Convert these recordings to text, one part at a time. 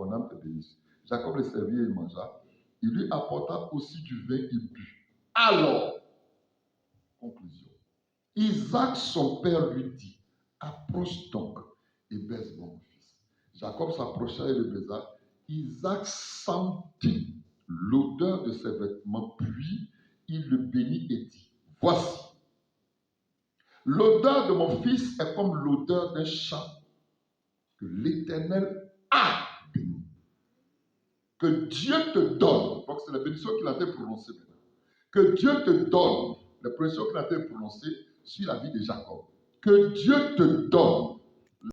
ton âme te bénisse. Jacob le servit et il mangea. Il lui apporta aussi du vin, il but. Alors, conclusion. Isaac, son père, lui dit, approche donc et baise mon fils. Jacob s'approcha et le baisa. Isaac sentit l'odeur de ses vêtements, puis il le bénit et dit, voici, l'odeur de mon fils est comme l'odeur d'un champ que l'Éternel a béni. Que Dieu te donne, donc c'est la bénédiction qu'il a été prononcée maintenant, que Dieu te donne, la bénédiction qu'il a été prononcée sur la vie de Jacob, que Dieu te donne,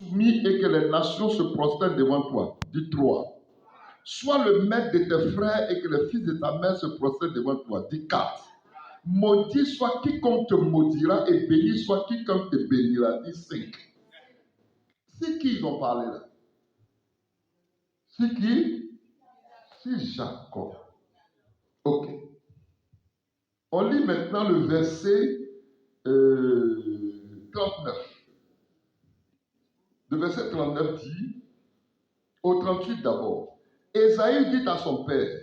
soumis et que les nations se prosternent devant toi. Dis 3. Sois le maître de tes frères et que les fils de ta mère se prosternent devant toi. Dis 4. Maudit soit quiconque te maudira et béni soit quiconque te bénira. Dis 5. C'est qui ils ont parlé là? C'est qui? C'est Jacob. Ok. On lit maintenant le verset 39. Le verset 39 dit, au 38 d'abord, Ésaü dit à son père,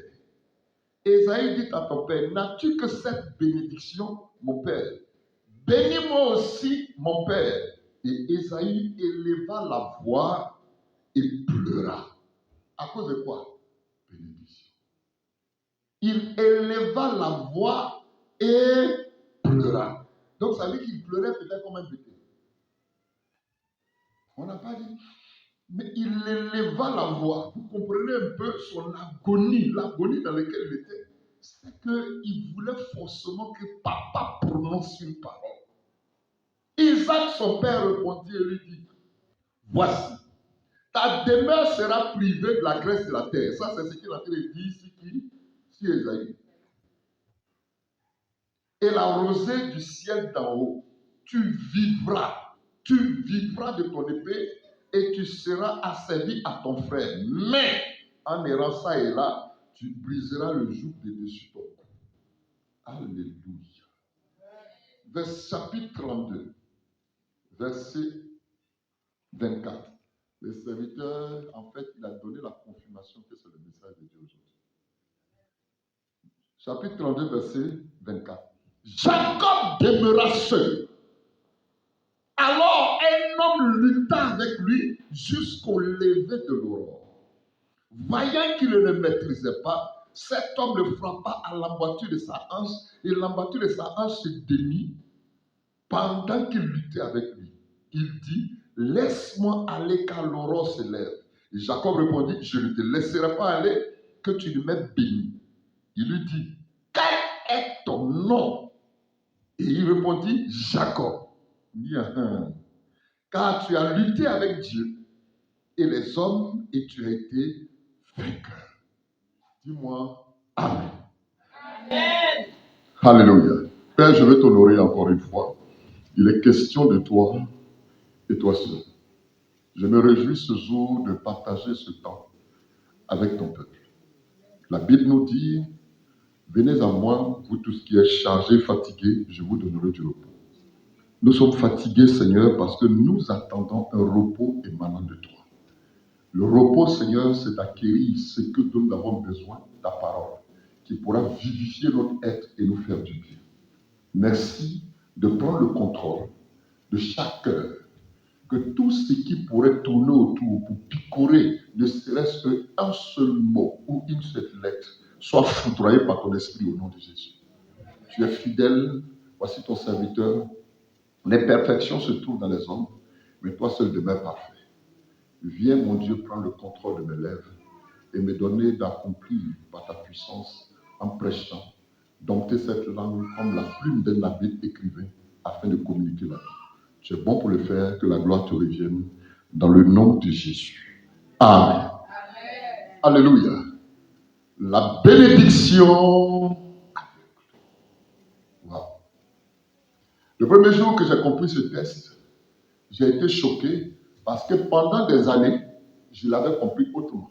Ésaü dit à ton père, n'as-tu que cette bénédiction, mon père? Bénis-moi aussi, mon père. Et Ésaü éleva la voix et pleura. À cause de quoi? Bénédiction. Il éleva la voix et pleura. Donc ça veut dire qu'il pleurait peut-être comme un bébé. On n'a pas dit. Mais il éleva la voix. Vous comprenez un peu son agonie, l'agonie dans laquelle il était. C'est qu'il voulait forcément que papa prononce une parole. Isaac, son père, répondit et lui dit, voici, ta demeure sera privée de la graisse de la terre. Ça, c'est ce qu'il a dit ici, si Ésaü. Et la rosée du ciel d'en haut, tu vivras de ton épée et tu seras asservi à ton frère. Mais, en errant ça et là, tu briseras le joug de dessus ton cou. Alléluia. Chapitre 32, verset 24. Le serviteur, en fait, il a donné la confirmation que c'est le message de Dieu aujourd'hui. Chapitre 32, verset 24. Jacob demeura seul. Alors un homme lutta avec lui jusqu'au lever de l'aurore. Voyant qu'il ne le maîtrisait pas, cet homme le frappa à l'emboîture de sa hanche et l'emboîture de sa hanche se démit pendant qu'il luttait avec lui. Il dit, laisse-moi aller car l'aurore se lève. Et Jacob répondit, je ne te laisserai pas aller que tu ne m'aies béni. Il lui dit, quel est ton nom? Et il répondit, Jacob. Car tu as lutté avec Dieu et les hommes et tu as été vainqueur. Dis-moi, Amen. Amen. Alléluia. Père, je veux t'honorer encore une fois. Il est question de toi et toi seul. Je me réjouis ce jour de partager ce temps avec ton peuple. La Bible nous dit, venez à moi, vous tous qui êtes chargés, fatigués, je vous donnerai du repos. Nous sommes fatigués, Seigneur, parce que nous attendons un repos émanant de toi. Le repos, Seigneur, c'est d'acquérir ce que nous avons besoin, ta parole, qui pourra vivifier notre être et nous faire du bien. Merci de prendre le contrôle de chaque cœur, que tout ce qui pourrait tourner autour pour picorer, ne serait-ce qu'un seul mot ou une seule lettre, soit foudroyé par ton esprit au nom de Jésus. Tu es fidèle, voici ton serviteur. Les perfections se trouvent dans les hommes, mais toi seul demeures parfait. Viens, mon Dieu, prendre le contrôle de mes lèvres et me donner d'accomplir par ta puissance en prêchant, dompter cette langue comme la plume d'un habile écrivain afin de communiquer la vie. Tu es bon pour le faire, que la gloire te revienne dans le nom de Jésus. Amen. Amen. Alléluia. La bénédiction. Wow. Le premier jour que j'ai compris ce texte, j'ai été choqué parce que pendant des années, je l'avais compris autrement.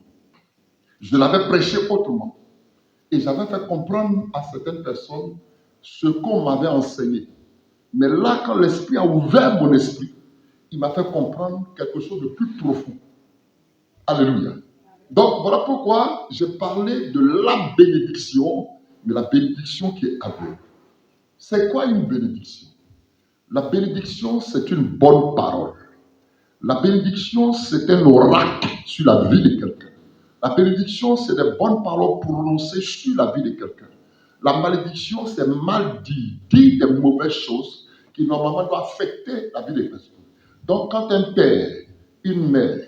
Je l'avais prêché autrement. Et j'avais fait comprendre à certaines personnes ce qu'on m'avait enseigné. Mais là, quand l'Esprit a ouvert mon esprit, il m'a fait comprendre quelque chose de plus profond. Alléluia. Donc, voilà pourquoi j'ai parlé de la bénédiction, mais la bénédiction qui est aveugle. C'est quoi une bénédiction? La bénédiction, c'est une bonne parole. La bénédiction, c'est un oracle sur la vie de quelqu'un. La bénédiction, c'est des bonnes paroles prononcées sur la vie de quelqu'un. La malédiction, c'est mal dit, dire des mauvaises choses qui normalement doivent affecter la vie des personnes. Donc, quand un père, une mère,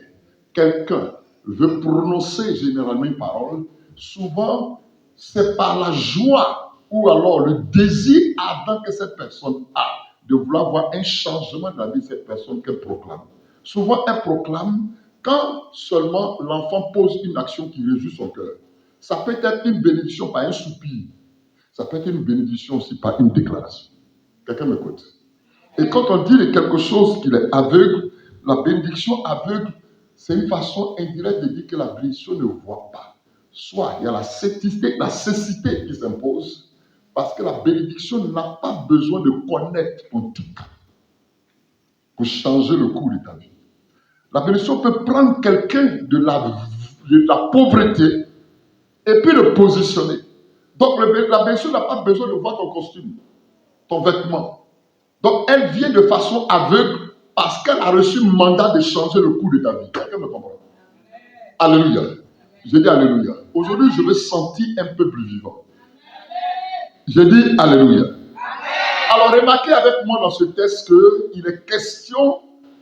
quelqu'un veut prononcer généralement une parole, souvent, c'est par la joie ou alors le désir ardent que cette personne a de vouloir voir un changement dans la vie de cette personne qu'elle proclame. Souvent, elle proclame quand seulement l'enfant pose une action qui réjouit son cœur. Ça peut être une bénédiction par un soupir. Ça peut être une bénédiction aussi par une déclaration. Quelqu'un m'écoute. Et quand on dit de quelque chose qu'il est aveugle, la bénédiction aveugle, c'est une façon indirecte de dire que la bénédiction ne voit pas. Soit il y a la cécité qui s'impose, parce que la bénédiction n'a pas besoin de connaître ton tic pour changer le cours de ta vie. La bénédiction peut prendre quelqu'un de la pauvreté et puis le positionner. Donc la bénédiction n'a pas besoin de voir ton costume, ton vêtement. Donc elle vient de façon aveugle parce qu'elle a reçu le mandat de changer le cours de ta vie. Quelqu'un me comprend? Alléluia. J'ai dit Alléluia. Aujourd'hui, je me sentir un peu plus vivant. J'ai dit Alléluia. Alors remarquez avec moi dans ce texte qu'il est question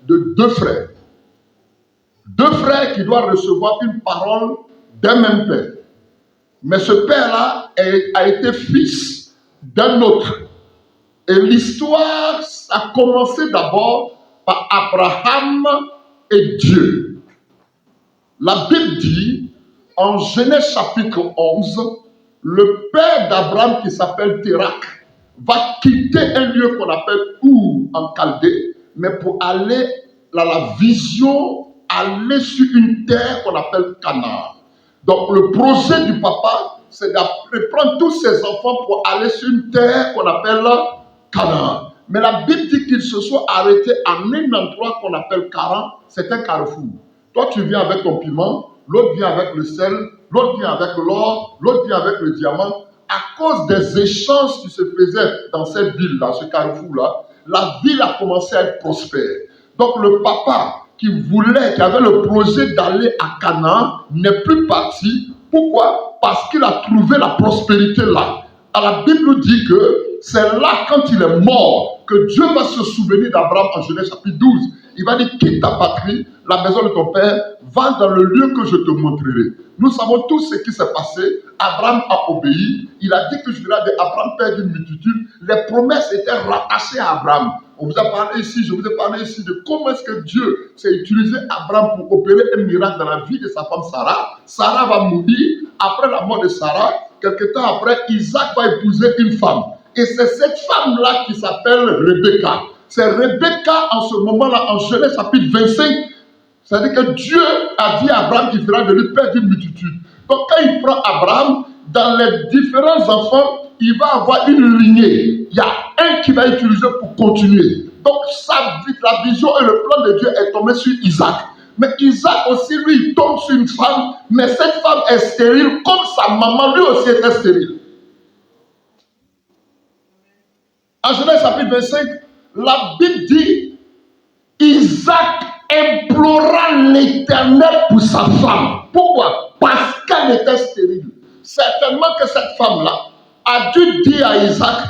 de deux frères. Deux frères qui doivent recevoir une parole d'un même père. Mais ce père-là a été fils d'un autre. Et l'histoire a commencé d'abord par Abraham et Dieu. La Bible dit, en Genèse chapitre 11, le père d'Abraham qui s'appelle Térak va quitter un lieu qu'on appelle Our en Chaldée, mais pour aller dans la vision, aller sur une terre qu'on appelle Canaan. Donc le projet du papa, c'est de prendre tous ses enfants pour aller sur une terre qu'on appelle Canaan. Mais la Bible dit qu'ils se sont arrêtés à un endroit qu'on appelle Charan, c'est un carrefour. Toi tu viens avec ton piment, l'autre vient avec le sel, l'autre vient avec l'or, l'autre vient avec le diamant. À cause des échanges qui se faisaient dans cette ville, dans ce carrefour-là, la ville a commencé à être prospère. Donc le papa qui avait le projet d'aller à Canaan, n'est plus parti. Pourquoi? Parce qu'il a trouvé la prospérité là. Alors, la Bible nous dit que c'est là, quand il est mort, que Dieu va se souvenir d'Abraham en Genèse chapitre 12. Il va dire, quitte ta patrie, la maison de ton père, va dans le lieu que je te montrerai. Nous savons tous ce qui s'est passé. Abraham a obéi. Il a dit que je dirais d'Abraham, père d'une multitude. Les promesses étaient rattachées à Abraham. On vous a parlé ici, je vous ai parlé ici de comment est-ce que Dieu s'est utilisé Abraham pour opérer un miracle dans la vie de sa femme Sarah. Sarah va mourir. Après la mort de Sarah, quelque temps après, Isaac va épouser une femme. Et c'est cette femme-là qui s'appelle Rebecca. C'est Rebecca en ce moment-là, en Genèse chapitre 25. C'est-à-dire que Dieu a dit à Abraham qu'il fera de lui père d'une multitude. Donc quand il prend Abraham, dans les différents enfants, il va avoir une lignée. Il y a un qui va utiliser pour continuer. Donc la vision et le plan de Dieu est tombé sur Isaac. Mais Isaac aussi, lui, il tombe sur une femme, mais cette femme est stérile comme sa maman, lui aussi était stérile. En Genèse chapitre 25, la Bible dit, Isaac implora l'Éternel pour sa femme. Pourquoi? Parce qu'elle était stérile. Certainement que cette femme-là a dû dire à Isaac,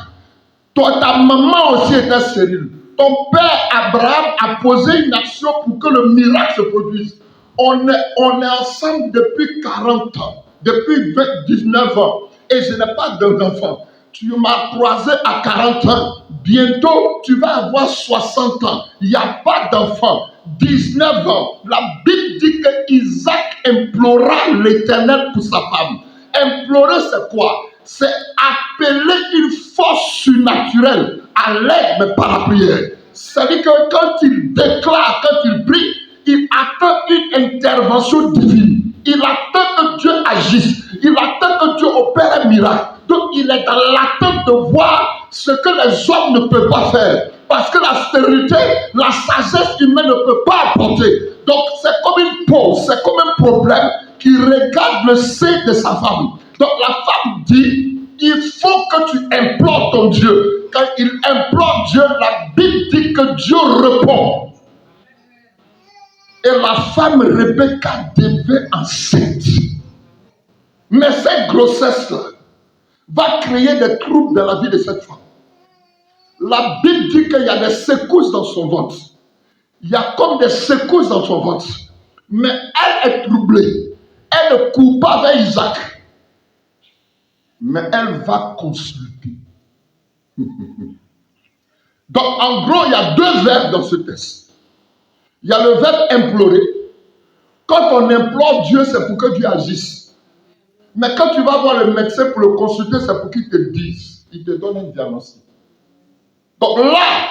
toi, ta maman aussi était stérile. Ton père Abraham a posé une action pour que le miracle se produise. On est ensemble depuis 40 ans, depuis 19 ans, et je n'ai pas d'enfant. Tu m'as croisé à 40 ans, bientôt tu vas avoir 60 ans. Il n'y a pas d'enfant. 19 ans. La Bible dit que Isaac implora l'Éternel pour sa femme. Implorer, c'est quoi? C'est appeler une force surnaturelle à l'aide, mais par la prière. C'est-à-dire que quand il déclare, quand il prie, il attend une intervention divine. Il attend que Dieu agisse. Il attend que Dieu opère un miracle. Donc il est dans l'attente de voir ce que les hommes ne peuvent pas faire. Parce que la stérilité, la sagesse humaine ne peut pas apporter. Donc c'est comme une pause, c'est comme un problème qui regarde le sein de sa femme. Donc la femme dit, il faut que tu implores ton Dieu. Quand il implore Dieu, la Bible dit que Dieu répond. Et la femme Rebecca devait enceinte. Mais cette grossesse-là va créer des troubles dans la vie de cette femme. La Bible dit qu'il y a des secousses dans son ventre. Il y a comme des secousses dans son ventre. Mais elle est troublée. Elle ne court pas vers Isaac. Mais elle va consulter. Donc, en gros, il y a deux verbes dans ce texte. Il y a le verbe implorer. Quand on implore Dieu, c'est pour que Dieu agisse. Mais quand tu vas voir le médecin pour le consulter, c'est pour qu'il te dise. Il te donne un diagnostic. Donc là,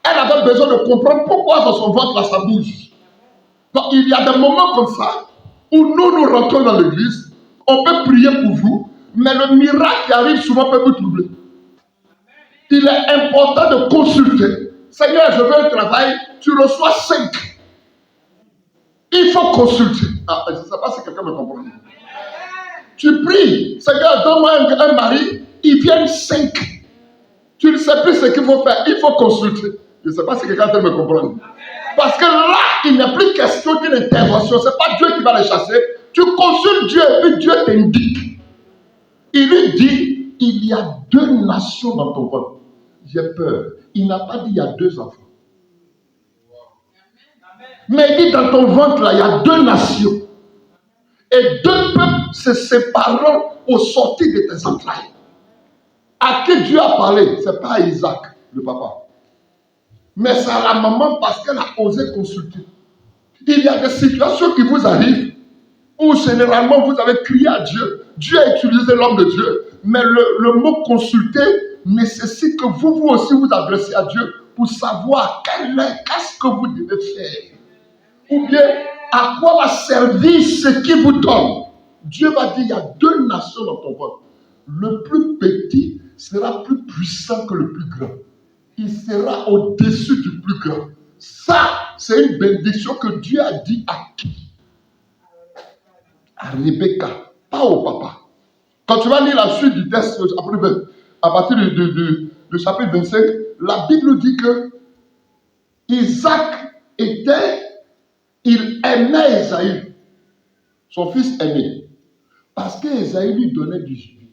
elle avait besoin de comprendre pourquoi dans son ventre, là, ça bouge. Donc il y a des moments comme ça où nous rentrons dans l'église, on peut prier pour vous, mais le miracle qui arrive souvent peut vous troubler. Il est important de consulter. Seigneur, je veux un travail, tu reçois 5. Il faut consulter. Ah, je ne sais pas si quelqu'un me comprend. Tu pries, Seigneur, donne-moi un mari, ils viennent 5. Tu ne sais plus ce qu'il faut faire, il faut consulter. Je ne sais pas si quelqu'un peut me comprendre. Parce que là, il n'est plus question d'une intervention. Ce n'est pas Dieu qui va les chasser. Tu consultes Dieu et puis Dieu t'indique. Il lui dit, il y a 2 nations dans ton ventre. J'ai peur. Il n'a pas dit il y a 2 enfants. Mais il dit dans ton ventre, là, il y a 2 nations. Et 2 peuples se sépareront au sortir de tes entrailles. À qui Dieu a parlé? Ce n'est pas à Isaac, le papa. Mais c'est à la maman parce qu'elle a osé consulter. Il y a des situations qui vous arrivent où généralement vous avez crié à Dieu. Dieu a utilisé l'homme de Dieu. Mais le mot consulter nécessite que vous aussi vous adressiez à Dieu pour savoir qu'est-ce que vous devez faire. Ou bien à quoi va servir ce qu'il vous donne. Dieu va dire, il y a 2 nations dans ton ventre. Le plus petit sera plus puissant que le plus grand. Il sera au-dessus du plus grand. Ça, c'est une bénédiction que Dieu a dit à qui? À Rebecca, pas au papa. Quand tu vas lire la suite du texte, à partir du chapitre 25, la Bible dit que Isaac il aimait Esaü, son fils aîné, parce qu'Esaü lui donnait du gibier.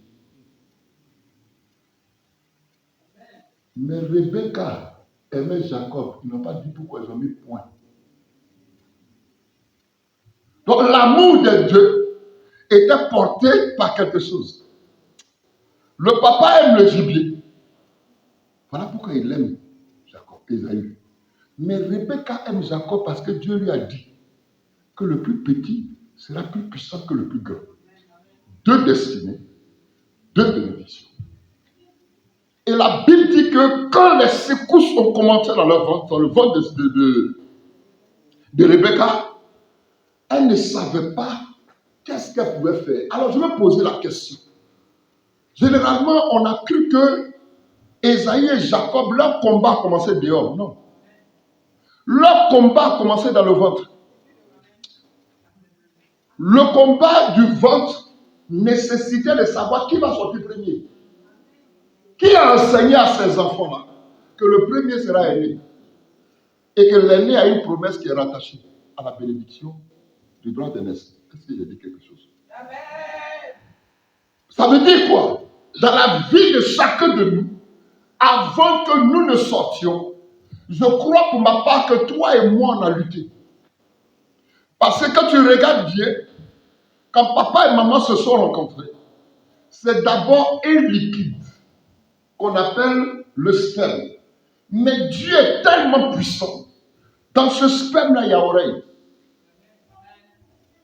Mais Rebecca aimait Jacob. Ils n'ont pas dit pourquoi ils ont mis point. Donc l'amour de Dieu était porté par quelque chose. Le papa aime le gibier. Voilà pourquoi il aime Jacob, Esaü. Mais Rebecca aime Jacob parce que Dieu lui a dit que le plus petit sera plus puissant que le plus grand. 2 destinées, 2 bénédictions. Et la Bible dit que quand les secousses ont commencé dans leur ventre, dans le ventre de Rebecca, elle ne savait pas qu'est-ce qu'elle pouvait faire. Alors je vais poser la question. Généralement, on a cru que Esaü et Jacob, leur combat a commencé dehors. Non. Leur combat a commencé dans le ventre. Le combat du ventre nécessitait de savoir qui va sortir premier. Qui a enseigné à ses enfants-là que le premier sera aîné et que l'aîné a une promesse qui est rattachée à la bénédiction du droit d'aînesse? Est-ce que j'ai dit quelque chose? Amen. Ça veut dire quoi? Dans la vie de chacun de nous, avant que nous ne sortions, je crois pour ma part que toi et moi on a lutté. Parce que quand tu regardes bien, quand papa et maman se sont rencontrés, c'est d'abord un liquide qu'on appelle le sperme. Mais Dieu est tellement puissant. Dans ce sperme-là, il y a oreille.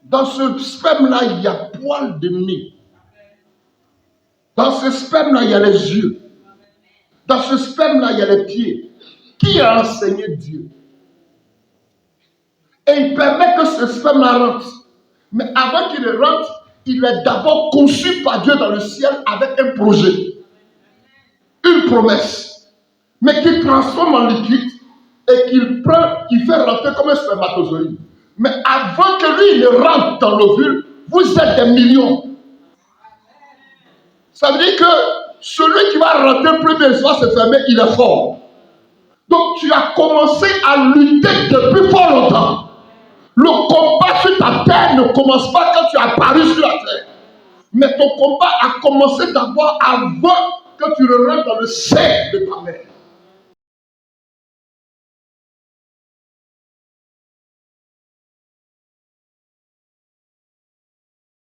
Dans ce sperme-là, il y a poil de nez. Dans ce sperme-là, il y a les yeux. Dans ce sperme-là, il y a les pieds. Qui a enseigné Dieu? Et il permet que ce sperme-là rentre. Mais avant qu'il ne rentre, il est d'abord conçu par Dieu dans le ciel avec un projet. Une promesse. Mais qu'il transforme en liquide et qu'il fait rentrer comme un spermatozoïde. Mais avant que lui ne rentre dans l'ovule, Vous êtes des millions. Ça veut dire que celui qui va rentrer premier soir se fermer, il est fort. Donc tu as commencé à lutter depuis fort longtemps. Le combat sur ta terre ne commence pas quand tu as apparu sur la terre. Mais ton combat a commencé d'abord avant que tu rentres dans le sein de ta mère.